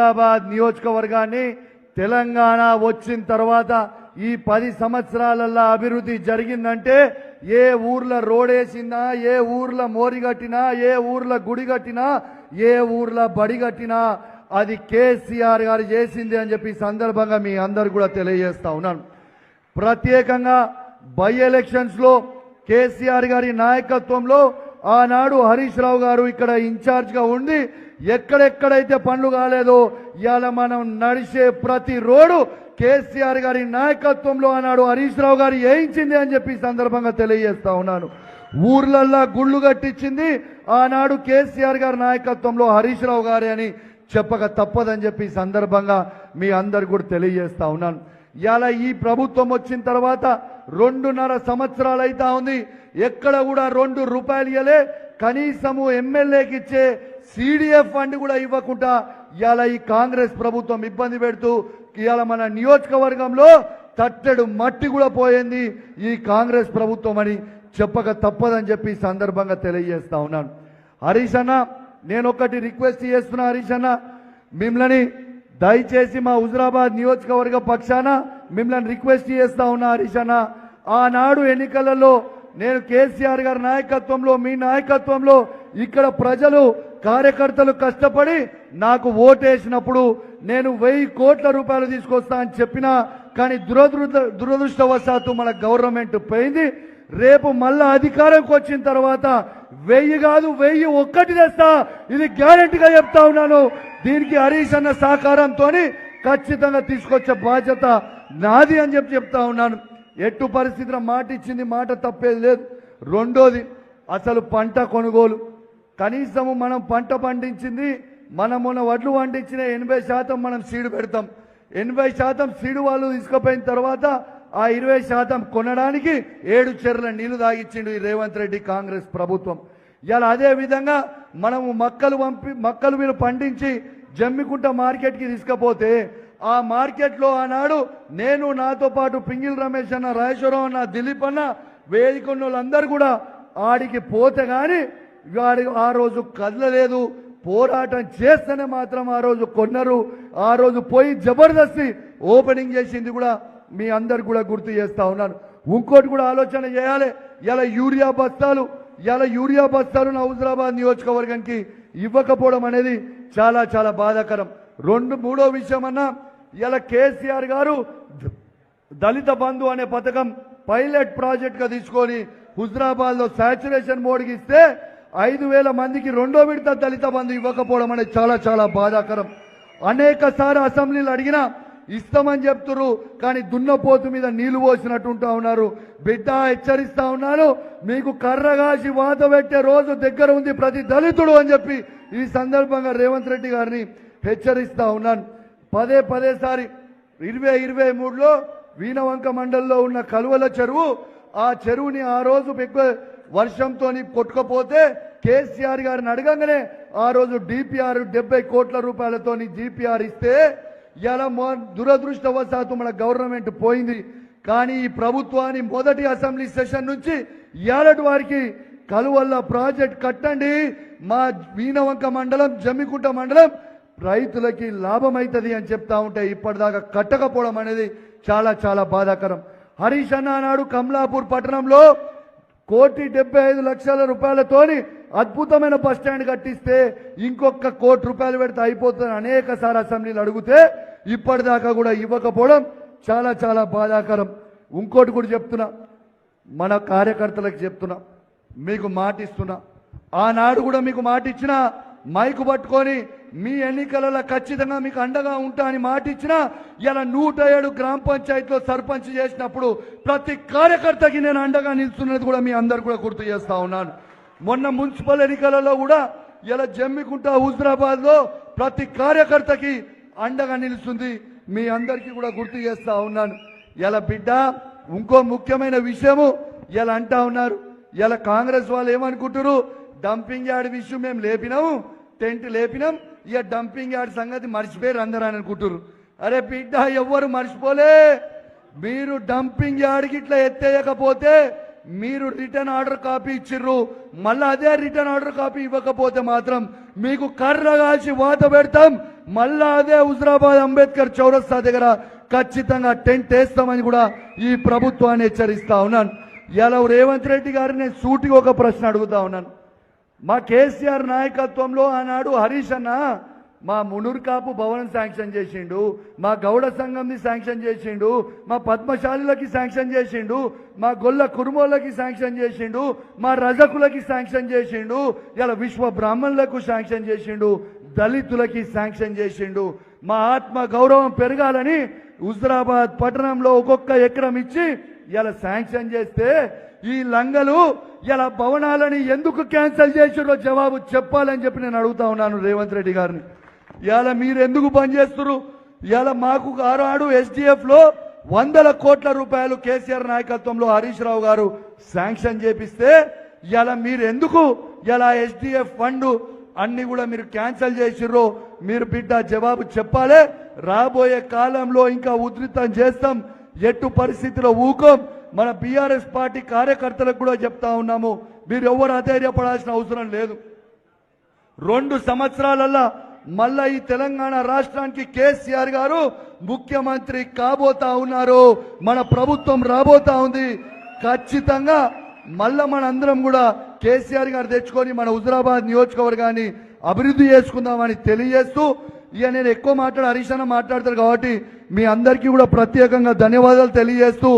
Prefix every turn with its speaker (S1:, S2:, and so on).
S1: హుజురాబాద్ నియోజకవర్గాన్ని తెలంగాణ వచ్చిన తర్వాత ఈ 10 సంవత్సరాలలో అభివృద్ధి జరిగిందంటే ఏ ఊర్ల రోడ్ వేసినా, ఏ ఊర్ల మోరి కట్టినా, ఏ ఊర్ల గుడి కట్టినా, ఏ ఊర్ల బడి కట్టినా అది కేసీఆర్ గారు చేసింది అని చెప్పి సందర్భంగా మీ అందరు కూడా తెలియజేస్తా ఉన్నాను. ప్రత్యేకంగా బై ఎలక్షన్స్ లో కేసీఆర్ గారి నాయకత్వంలో ఆనాడు హరీష్ రావు గారు ఇక్కడ ఇన్ఛార్జ్ గా ఉండి ఎక్కడెక్కడైతే పనులు కాలేదో ఇవాళ మనం నడిచే ప్రతి రోడ్డు కేసీఆర్ గారి నాయకత్వంలో ఆనాడు హరీష్ రావు గారు వేయించింది అని చెప్పి సందర్భంగా తెలియజేస్తా ఉన్నాను. ఊర్లల్లా గుళ్ళు కట్టించింది ఆనాడు కేసీఆర్ గారి నాయకత్వంలో హరీష్ రావు గారే అని చెప్పక తప్పదని చెప్పి సందర్భంగా మీ అందరు కూడా తెలియజేస్తా ఉన్నాను. ఇవాళ ఈ ప్రభుత్వం వచ్చిన తర్వాత 2.5 సంవత్సరాలు అయితా ఉంది. ఎక్కడ కూడా 2 రూపాయలు ఇవ్వలే. కనీసము ఎమ్మెల్యేకి ఇచ్చే CDF ఫండ్ కూడా ఇవ్వకుండా ఇవాళ ఈ కాంగ్రెస్ ప్రభుత్వం ఇబ్బంది పెడుతూ ఇవాళ మన నియోజకవర్గంలో తట్టెడు మట్టి కూడా పోయింది ఈ కాంగ్రెస్ ప్రభుత్వం అని చెప్పక తప్పదని చెప్పి సందర్భంగా తెలియజేస్తా ఉన్నాను. హరీష్ అన్న, నేను ఒకటి రిక్వెస్ట్ చేస్తున్నా. హరీష్ అన్న, మిమ్మల్ని దయచేసి మా హుజురాబాద్ నియోజకవర్గ పక్షాన మిమ్మల్ని రిక్వెస్ట్ చేస్తా ఉన్నా. హరీష్ అన్న, ఆనాడు ఎన్నికలలో నేను కేసీఆర్ గారి నాయకత్వంలో, మీ నాయకత్వంలో ఇక్కడ ప్రజలు కార్యకర్తలు కష్టపడి నాకు ఓటేసినప్పుడు నేను 1000 కోట్ల రూపాయలు తీసుకొస్తా అని చెప్పినా, కానీ దురదృష్టవశాత్తు మన గవర్నమెంట్ పోయింది. రేపు మళ్ళా అధికారంకి వచ్చిన తర్వాత 1000 కాదు 1001 తెస్తా, ఇది గ్యారెంటీగా చెప్తా ఉన్నాను. దీనికి హరీష్ అన్న సహకారంతో ఖచ్చితంగా తీసుకొచ్చే బాధ్యత నాది అని చెప్తా ఉన్నాను. ఎట్టు పరిస్థితిలో మాట ఇచ్చింది, మాట తప్పేది లేదు. రెండోది, అసలు పంట కొనుగోలు. కనీసము మనం పంట పండించింది, మనం మొన్న వడ్లు పండించిన 80% మనం సీడు పెడతాం. 80% సీడు వాళ్ళు తీసుకుపోయిన తర్వాత ఆ 20% కొనడానికి 7 చెర్ల నీళ్లు తాగిచ్చిండు ఈ రేవంత్ రెడ్డి కాంగ్రెస్ ప్రభుత్వం. ఇలా అదే విధంగా మనము మక్కలు మీరు పండించి జమ్మికుంట మార్కెట్కి తీసుకపోతే ఆ మార్కెట్లో ఆనాడు నేను, నాతో పాటు పింగిల్ రమేష్ అన్న, రాజేశ్వరరావు అన్న, దిలీప్ అన్న, వేదిక వాళ్ళందరూ కూడా ఆడికి పోతే కానీ వాడి ఆ రోజు కదలలేదు. పోరాటం చేస్తేనే మాత్రం ఆ రోజు కొన్నారు. ఆ రోజు పోయి జబర్దస్తి ఓపెనింగ్ చేసింది కూడా మీ అందరు కూడా గుర్తు చేస్తా ఉన్నాను. ఇంకోటి కూడా ఆలోచన చేయాలి. ఇలా యూరియా బస్తాలు నా హుజురాబాద్ నియోజకవర్గానికి ఇవ్వకపోవడం అనేది చాలా చాలా బాధాకరం. మూడో విషయం అన్నా, ఇలా కేసీఆర్ గారు దళిత బంధు అనే పథకం పైలట్ ప్రాజెక్ట్ గా తీసుకొని హుజురాబాద్ లో సాచురేషన్ మోడ్కి ఇస్తే 5000 మందికి 2వ విడత దళిత బంధు ఇవ్వకపోవడం అనేది చాలా చాలా బాధాకరం. అనేక సార్లు అసెంబ్లీలు అడిగినా ఇస్తామని చెప్తున్నారు, కానీ దున్నపోతు మీద నీళ్లు పోసినట్టుంటా ఉన్నారు. బిడ్డ, హెచ్చరిస్తా ఉన్నాను, మీకు కర్రగాసి వాత పెట్టే రోజు దగ్గర ఉంది ప్రతి దళితుడు అని చెప్పి ఈ సందర్భంగా రేవంత్ రెడ్డి గారిని హెచ్చరిస్తా ఉన్నాను. పదే సారి 2023లో వీణవంక మండలంలో ఉన్న కలువల చెరువు, ఆ చెరువుని ఆ రోజు ఎక్కువ వర్షంతో కొట్టుకపోతే కేసీఆర్ గారిని అడగంగానే ఆ రోజు DPR 70 కోట్ల రూపాయలతో GPR ఇస్తే ఇలా దురదృష్టవశాత్తు మన గవర్నమెంట్ పోయింది. కానీ ఈ ప్రభుత్వాన్ని మొదటి అసెంబ్లీ సెషన్ నుంచి ఇయాలటి వారికి కలువల్ల ప్రాజెక్ట్ కట్టండి, మా వీణవంక మండలం, జమ్మికుంట మండలం రైతులకి లాభం అవుతుంది అని చెప్తా ఉంటే ఇప్పటిదాకా కట్టకపోవడం అనేది చాలా చాలా బాధాకరం. హరీష్ అన్న నాడు కమలాపూర్ పట్టణంలో 1,75,00,000 రూపాయలతోని అద్భుతమైన బస్ స్టాండ్ కట్టిస్తే ఇంకొక 1 కోటి రూపాయలు పెడితే అయిపోతుంది అనేక సార్లు అసెంబ్లీలు అడిగితే ఇప్పటిదాకా కూడా ఇవ్వకపోవడం చాలా చాలా బాధాకరం. ఇంకోటి కూడా చెప్తున్నా, మన కార్యకర్తలకు చెప్తున్నా, మీకు మాట ఇస్తున్నా. ఆనాడు కూడా మీకు మాట ఇచ్చిన, మైకు పట్టుకొని మీ ఎన్నికలలో ఖచ్చితంగా మీకు అండగా ఉంటా అని మాట ఇచ్చిన. ఇలా 107 గ్రామ పంచాయతీలో సర్పంచ్ చేసినప్పుడు ప్రతి కార్యకర్తకి నేను అండగా నిలుస్తున్నది కూడా మీ అందరు కూడా గుర్తు చేస్తా ఉన్నాను. మొన్న మున్సిపల్ ఎన్నికలలో కూడా ఇలా జమ్మికుంట, హుజురాబాద్ లో ప్రతి కార్యకర్తకి అండగా నిలుస్తుంది మీ అందరికీ కూడా గుర్తు చేస్తా ఉన్నాను. ఇలా బిడ్డ, ఇంకో ముఖ్యమైన విషయము ఇలా అంటా ఉన్నారు. ఇలా కాంగ్రెస్ వాళ్ళు ఏమనుకుంటారు, డంపింగ్ యార్డ్ విషయం మేము లేపినాము, టెంట్ లేపినాం, ఇక డంపింగ్ యార్డ్ సంగతి మర్చిపోయారు అందరూ అని అనుకుంటారు. అరే బిడ్డ, ఎవ్వరు మర్చిపోలే. మీరు డంపింగ్ యార్డ్కి ఇట్లా ఎత్తేయకపోతే మీరు రిటర్న్ ఆర్డర్ కాపీ ఇచ్చిర్రు, మళ్ళీ అదే రిటర్న్ ఆర్డర్ కాపీ ఇవ్వకపోతే మాత్రం మీకు కర్ర కాల్చి వాత పెడతాం, మళ్ళా అదే హుజరాబాద్ అంబేద్కర్ చౌరస్తా దగ్గర ఖచ్చితంగా టెంట్ వేస్తామని కూడా ఈ ప్రభుత్వాన్ని హెచ్చరిస్తా ఉన్నాను. ఇలా రేవంత్ రెడ్డి గారిని నేను సూటిగా ఒక ప్రశ్న అడుగుతా ఉన్నాను. మా కేసీఆర్ నాయకత్వంలో ఆనాడు హరీష్ అన్న మా మునూర్ కాపు భవనం శాంక్షన్ చేసిండు, మా గౌడ సంఘంని శాంక్షన్ చేసిండు, మా పద్మశాలిలకి శాంక్షన్ చేసిండు, మా గొల్ల కురుమోళ్ళకి శాంక్షన్ చేసిండు, మా రజకులకి శాంక్షన్ చేసిండు, ఇలా విశ్వ బ్రాహ్మణులకు శాంక్షన్ చేసిండు, దళితులకి శాంక్షన్ చేసిండు. మా ఆత్మ గౌరవం పెరగాలని హుజరాబాద్ పట్టణంలో ఒక్కొక్క ఎకరం ఇచ్చి ఇలా శాంక్షన్ చేస్తే ఈ లంగలు ఇలా భవనాలని ఎందుకు క్యాన్సిల్ చేసిరో జవాబు చెప్పాలని చెప్పి నేను అడుగుతా ఉన్నాను రేవంత్ రెడ్డి గారిని. ఇలా మీరు ఎందుకు బంద్ చేస్తున్నారు? ఇలా మాకు ఆనాడు ఎస్డిఎఫ్ లో 100 కోట్ల రూపాయలు కేసీఆర్ నాయకత్వంలో హరీష్ రావు గారు శాంక్షన్ చేపిస్తే ఇలా మీరు ఎందుకు ఇలా ఎస్డిఎఫ్ ఫండ్ అన్ని కూడా మీరు క్యాన్సిల్ చేసిర్రో మీరు బిడ్డ జవాబు చెప్పాలి. రాబోయే కాలంలో ఇంకా ఉధృతం చేస్తాం, ఎట్టు పరిస్థితిలో ఊకోం. మన బీఆర్ఎస్ పార్టీ కార్యకర్తలకు కూడా చెప్తా ఉన్నాము, మీరు ఎవరు అధైర్యపడాల్సిన అవసరం లేదు. 2 సంవత్సరాలల్లా మళ్ళా ఈ తెలంగాణ రాష్ట్రానికి కేసీఆర్ గారు ముఖ్యమంత్రి కాబోతా ఉన్నారు. మన ప్రభుత్వం రాబోతా ఉంది. ఖచ్చితంగా మళ్ళా మన అందరం కూడా కేసీఆర్ గారు తెచ్చుకొని మన హుజరాబాద్ నియోజకవర్గాన్ని అభివృద్ధి చేసుకుందామని తెలియజేస్తూ, ఇక నేను ఎక్కువ హరీష్ అన్న మాట్లాడతారు కాబట్టి మీ అందరికీ కూడా ప్రత్యేకంగా ధన్యవాదాలు తెలియజేస్తూ